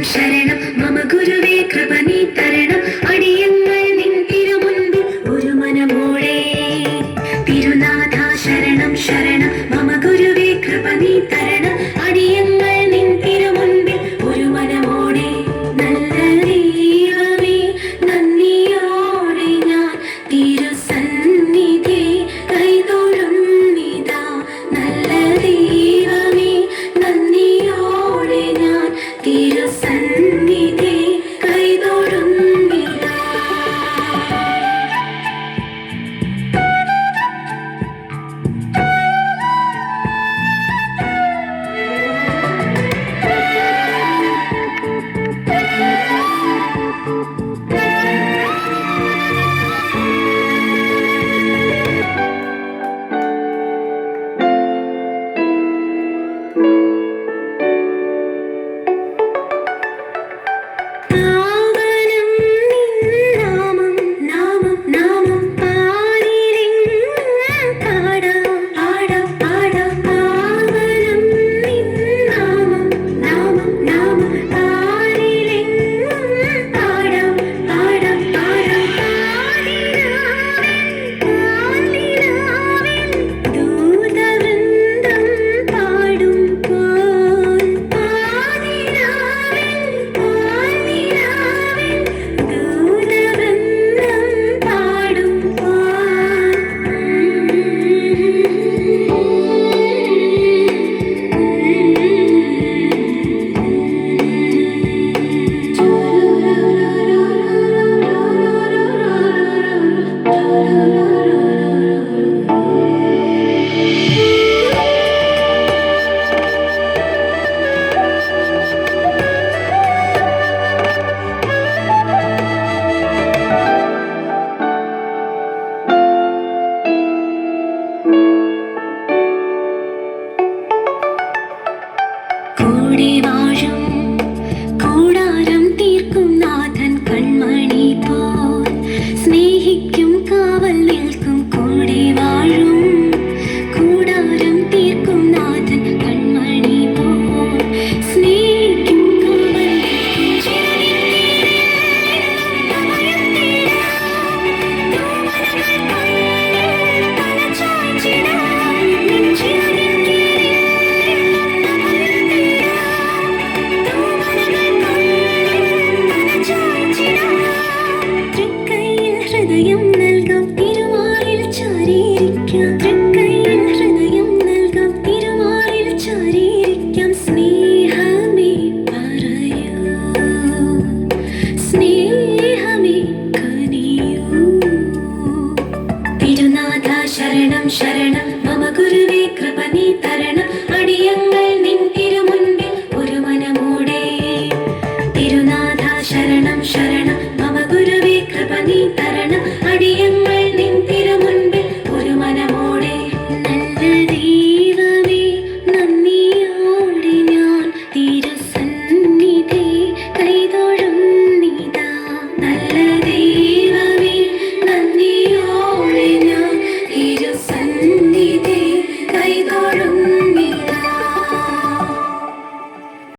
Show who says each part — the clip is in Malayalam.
Speaker 1: ശരണം മമ ഗുരുവേ കൃപ നീ തരണം അടിയങ്ങൾ നിൻ തിരുമുൻപിൽ ഒരു മനമോടെ തിരുനാഥ ശരണം ശരണം മമ ഗുരുവേ കൃപ നീ തരണം അടിയങ്ങൾ നിൻ തിരുമുൻപിൽ ഒരു മനമോടെ നല്ല ദൈവമേ നന്ദിയോടെ ഞാൻ തിരുസന്നിധി കൈതൊഴുന്നിതാ നല്ല ദൈവമേ നന്ദിയോടെ ഞാൻ തിരുസന്നിധി കൈതൊഴുന്നിതാ. കൂടെ വാഴും കൂടാരം തീർക്കും നാഥൻ കൺമണി പോൽ സ്നേഹിക്കും കാവൽ നിൽക്കും കൂടെ വാഴും കൂടാരം തീർക്കും നാഥൻ കൺമണി പോൽ സ്നേഹിക്കും കാവൽ ഹൃദയം നൽകാം തിരുമാറിൽ ചാരിയിരിക്കാം തൃക്കൈയിൽ ഹൃദയം നൽകാം തിരുമാറിൽ ചാരിയിരിക്കാം സ്നേഹമേ പറയൂ സ്നേഹമേ കനിയൂ തിരുനാഥ ശരണം ശരണം മമ ഗുരുവേ കൃപ നീ തരണം അടിയങ്ങൾ